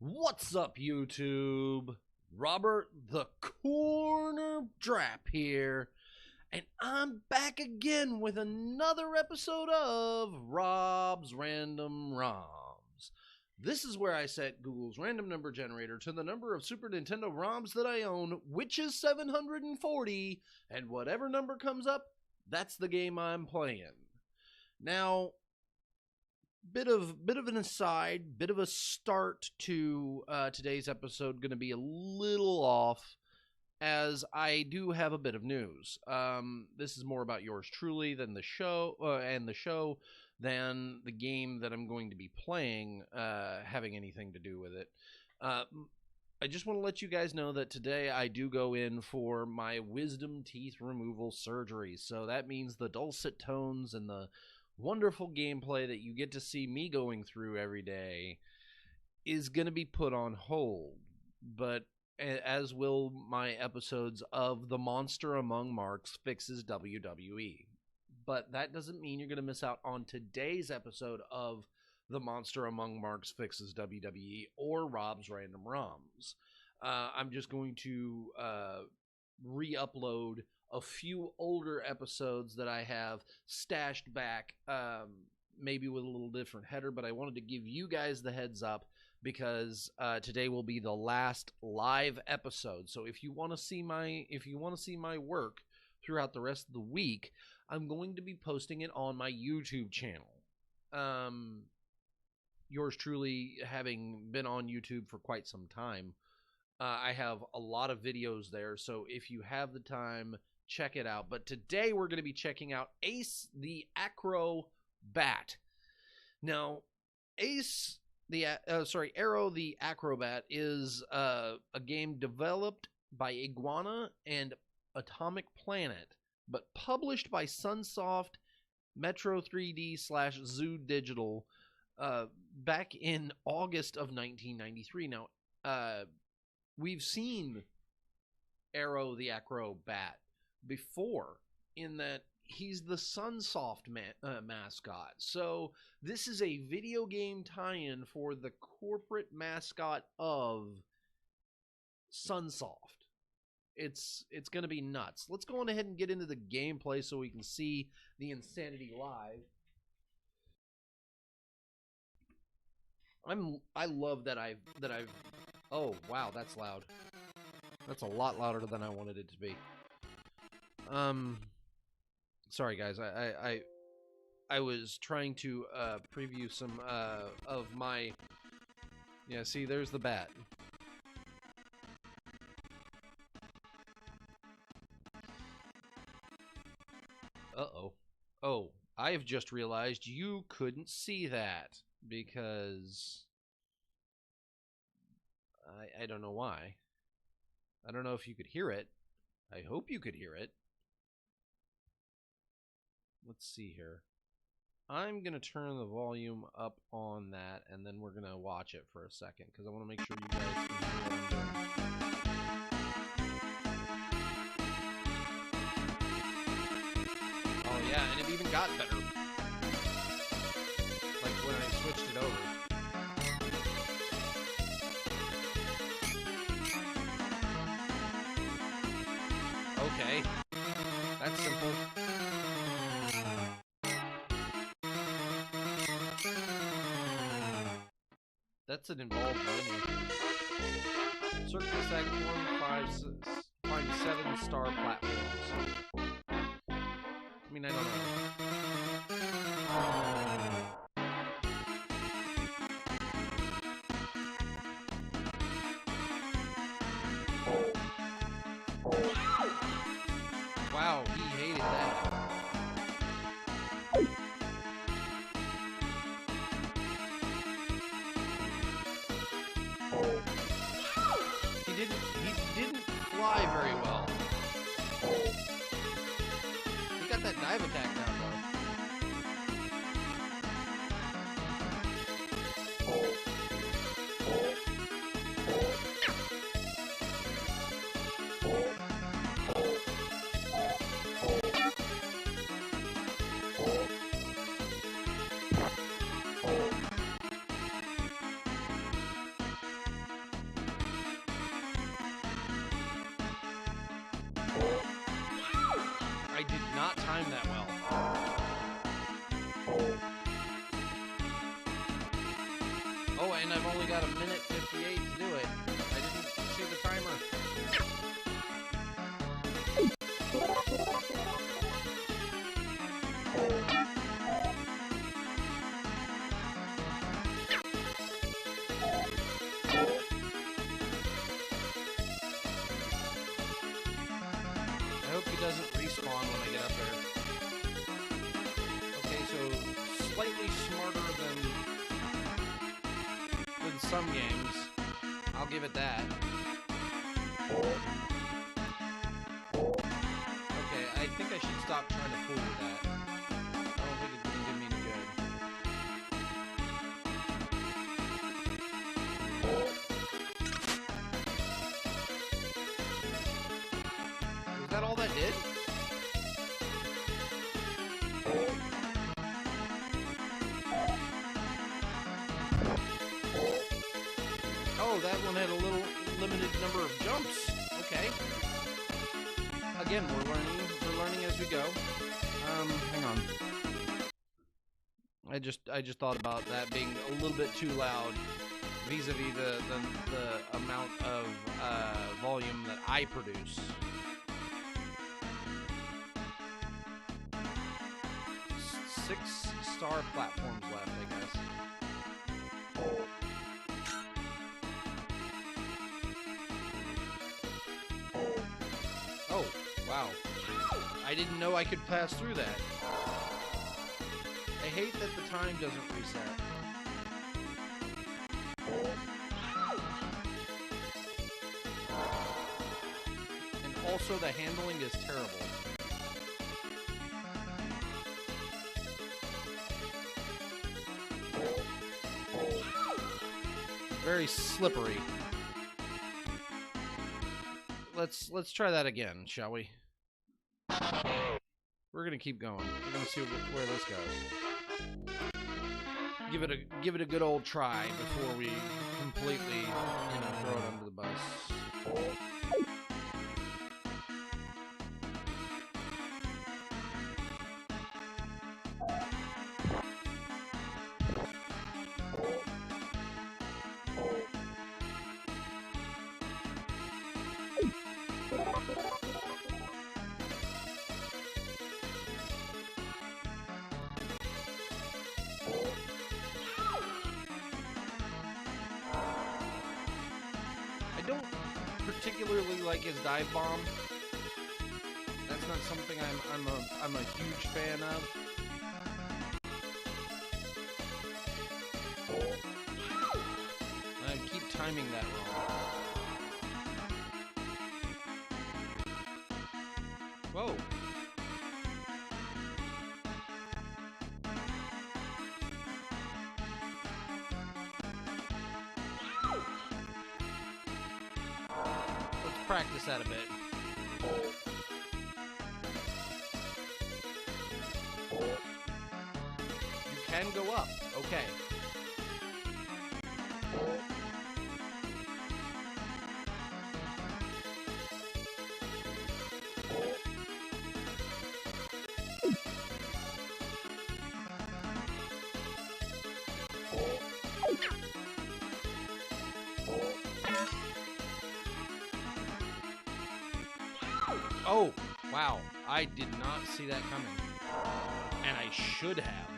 What's up, YouTube? Robert the Coroner Drapp here, and I'm back again with another episode of Rob's Random ROMs. This is where I set Google's random number generator to the number of Super Nintendo ROMs that I own, which is 740, and whatever number comes up, that's the game I'm playing. Now, bit of an aside, bit of a start to today's episode. Going to be a little off, as I do have a bit of news. This is more about yours truly than the show, than the game that I'm going to be playing having anything to do with it. I just want to let you guys know that today I do go in for my wisdom teeth removal surgery. So that means the dulcet tones and the wonderful gameplay that you get to see me going through every day is going to be put on hold, but as will my episodes of The Monster Among Marks Fixes WWE. But that doesn't mean you're going to miss out on today's episode of The Monster Among Marks Fixes WWE or Rob's Random ROMs. I'm just going to re-upload a few older episodes that I have stashed back, maybe with a little different header, but I wanted to give you guys the heads up because today will be the last live episode. So if you want to see my work throughout the rest of the week, I'm going to be posting it on my YouTube channel. Yours truly, having been on YouTube for quite some time, I have a lot of videos there, so if you have the time, check it out. But today we're going to be checking out Ace the Acro-Bat. Now, Aero the Acro-Bat is a game developed by Iguana and Atomic Planet, but published by Sunsoft, Metro 3D/Zoo Digital back in August of 1993. Now, we've seen Aero the Acro-Bat before, in that he's the Sunsoft mascot. So this is a video game tie-in for the corporate mascot of Sunsoft. It's going to be nuts. Let's go on ahead and get into the gameplay so we can see the insanity live. I love that I've oh wow, that's loud. That's a lot louder than I wanted it to be. Sorry guys, I was trying to preview some of my, yeah, see, there's the bat. Uh-oh. Oh, I have just realized you couldn't see that because I don't know why. I don't know if you could hear it. I hope you could hear it. Let's see here. I'm going to turn the volume up on that, and then we're going to watch it for a second, because I want to make sure you guys can hear what I'm doing. Oh yeah, and it even got better. Like when I switched it over. Okay. That's simple. That's an involved menu. Circle the platform, find 7-star platforms. I mean, I don't know. Wow, he hated that. He didn't fly very well. He got that dive attack down though. I did not time that well. Oh, and I've only got 1:58 to do it. I didn't see the timer. I hope he doesn't respawn when I get up there. Okay, so slightly smarter than some games. I'll give it that. Okay, I think I should stop trying to fool with that. I don't think it's gonna do me any good. Was that all that did? Oh, that one had a little limited number of jumps. Okay. Again, we're learning as we go. Hang on. I just thought about that being a little bit too loud vis-a-vis the amount of volume that I produce. Six-star platforms left, I guess. Oh, wow. I didn't know I could pass through that. I hate that the time doesn't reset. And also the handling is terrible. Very slippery. Let's try that again, shall we? We're gonna keep going. We're gonna see where this goes. Give it a good old try before we completely, throw it under the bus. I don't particularly like his dive bomb. That's not something I'm a huge fan of. I keep timing that wrong. Whoa. Practice that a bit. You can go up. Okay. Oh, wow. I did not see that coming. And I should have.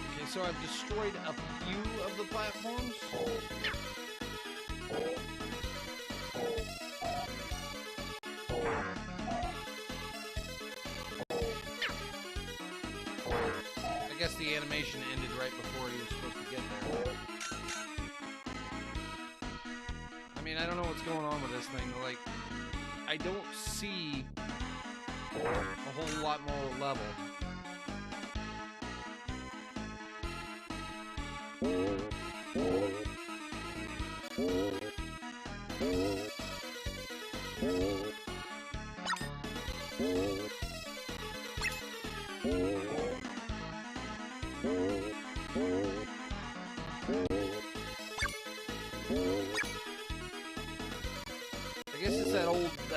Okay, so I've destroyed a few of the platforms. I guess the animation ended right before he was supposed to get there. I mean, I don't know what's going on with this thing. Like, I don't see a whole lot more level.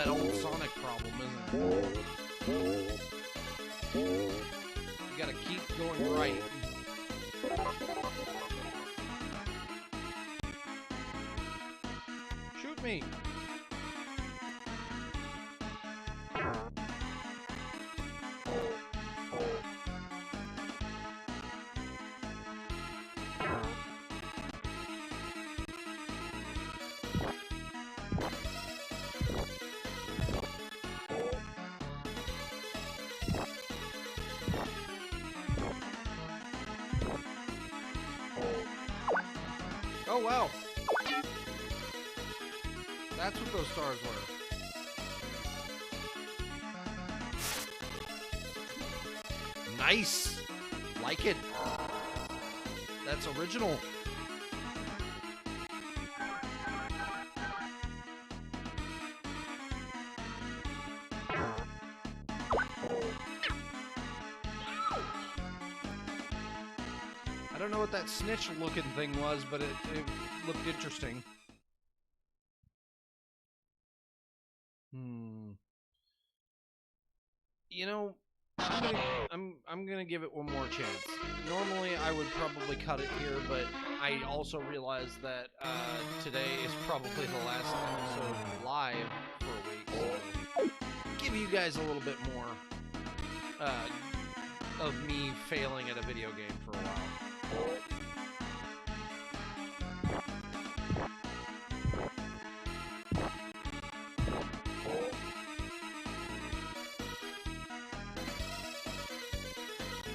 that old Sonic problem, isn't it? You gotta keep going right. Shoot me! Oh, wow. That's what those stars were. Nice. Like it. That's original. I don't know what that snitch looking thing was, but it looked interesting. You know, I'm gonna give it one more chance. Normally I would probably cut it here, but I also realized that today is probably the last episode live for a week, so give you guys a little bit more of me failing at a video game for a while.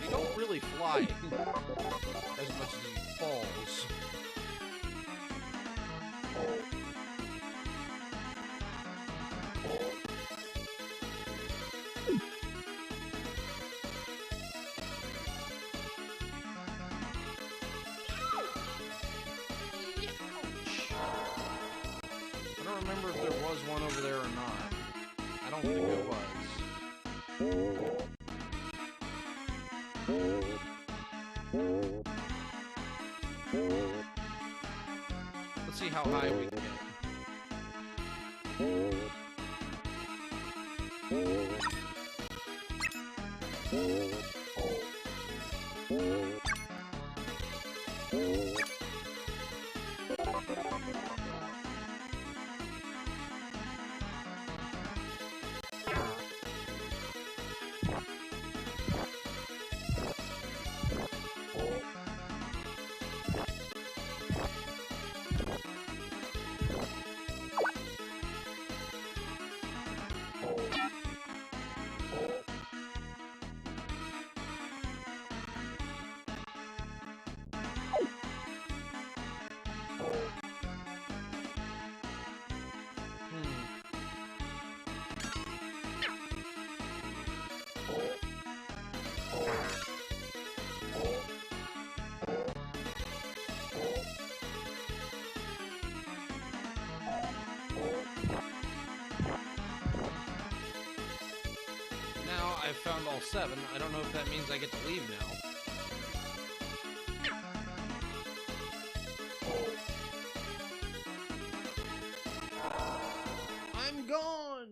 You don't really fly as much as he falls. I don't remember if there was one over there or not. I don't think there was. Let's see how high we can get. I've found all 7. I don't know if that means I get to leave now. I'm gone!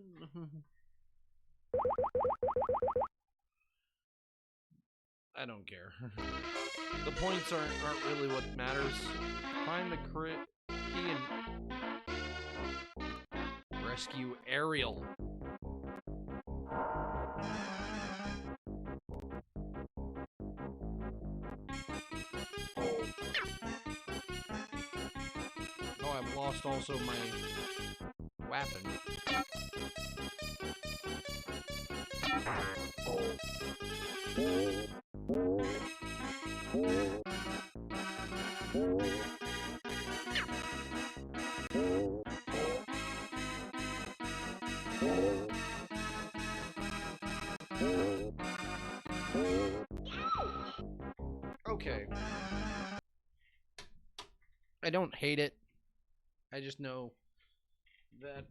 I don't care. The points aren't really what matters. Find the crit key and rescue Ariel. Oh, I've lost also my weapon. Okay. I don't hate it. I just know that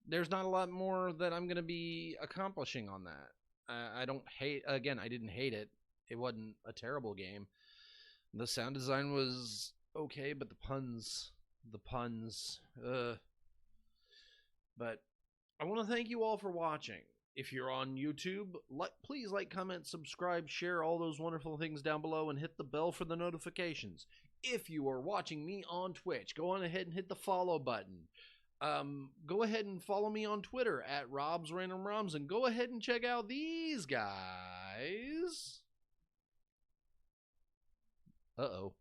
there's not a lot more that I'm going to be accomplishing on that. I don't hate, again, I didn't hate it. It wasn't a terrible game. The sound design was okay, but the puns, But I want to thank you all for watching. If you're on YouTube, please like, comment, subscribe, share all those wonderful things down below, and hit the bell for the notifications. If you are watching me on Twitch, go on ahead and hit the follow button. Go ahead and follow me on Twitter at Rob's Random Roms, and go ahead and check out these guys. Uh-oh.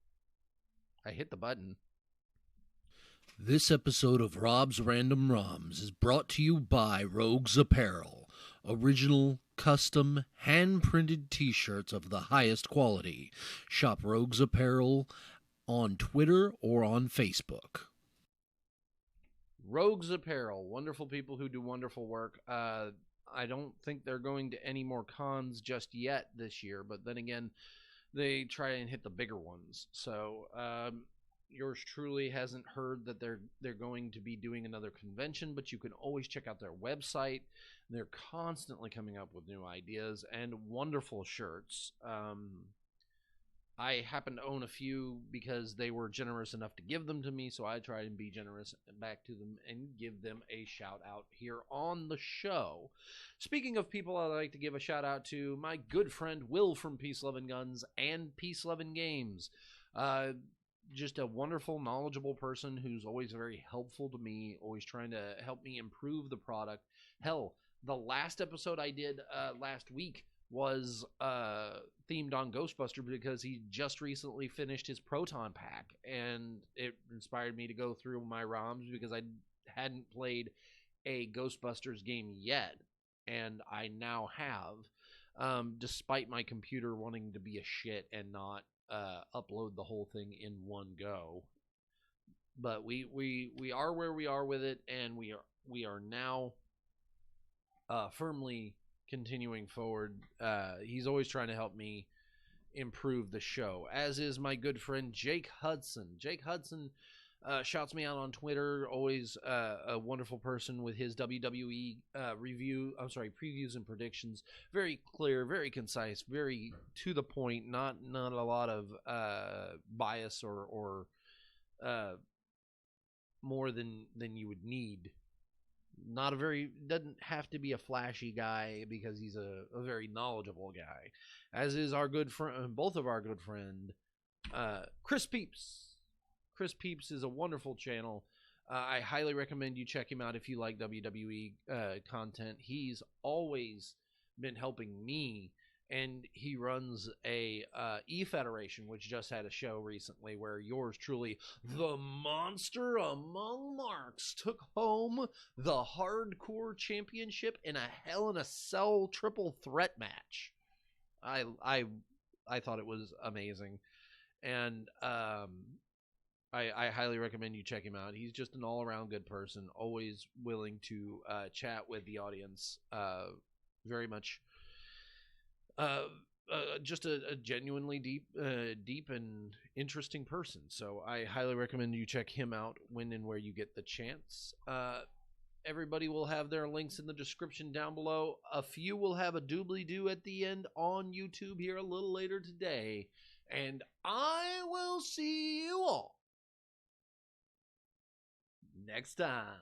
I hit the button. This episode of Rob's Random Roms is brought to you by Rogues Apparel. Original, custom, hand-printed t-shirts of the highest quality. Shop Rogues Apparel on Twitter or on Facebook. Rogues Apparel, wonderful people who do wonderful work. I don't think they're going to any more cons just yet this year, but then again, they try and hit the bigger ones. So, yours truly hasn't heard that they're going to be doing another convention, but you can always check out their website. They're constantly coming up with new ideas and wonderful shirts. I happen to own a few because they were generous enough to give them to me, so I try and be generous back to them and give them a shout out here on the show. Speaking of people I'd like to give a shout out to, my good friend Will from Peace Lovin' Guns and Peace Lovin' Games. Just a wonderful, knowledgeable person who's always very helpful to me, always trying to help me improve the product. Hell, the last episode I did last week was themed on Ghostbusters because he just recently finished his Proton Pack, and it inspired me to go through my ROMs because I hadn't played a Ghostbusters game yet, and I now have, despite my computer wanting to be a shit and not upload the whole thing in one go. But we are where we are with it, and we are now firmly continuing forward. He's always trying to help me improve the show, as is my good friend Jake Hudson. Jake Hudson shouts me out on Twitter, always a wonderful person with his WWE previews and predictions. Very clear, very concise, very to the point, not a lot of bias or more than you would need. Doesn't have to be a flashy guy because he's a very knowledgeable guy, as is our good friend, both of our good friend, Chris Peeps. Chris Peeps is a wonderful channel. I highly recommend you check him out if you like WWE content. He's always been helping me, and he runs a E-Federation, which just had a show recently where yours truly, the Monster Among Marks, took home the Hardcore Championship in a Hell in a Cell triple threat match. I thought it was amazing, and I highly recommend you check him out. He's just an all-around good person, always willing to chat with the audience. Very much just a genuinely deep and interesting person. So I highly recommend you check him out when and where you get the chance. Everybody will have their links in the description down below. A few will have a doobly-doo at the end on YouTube here a little later today. And I will see you all next time.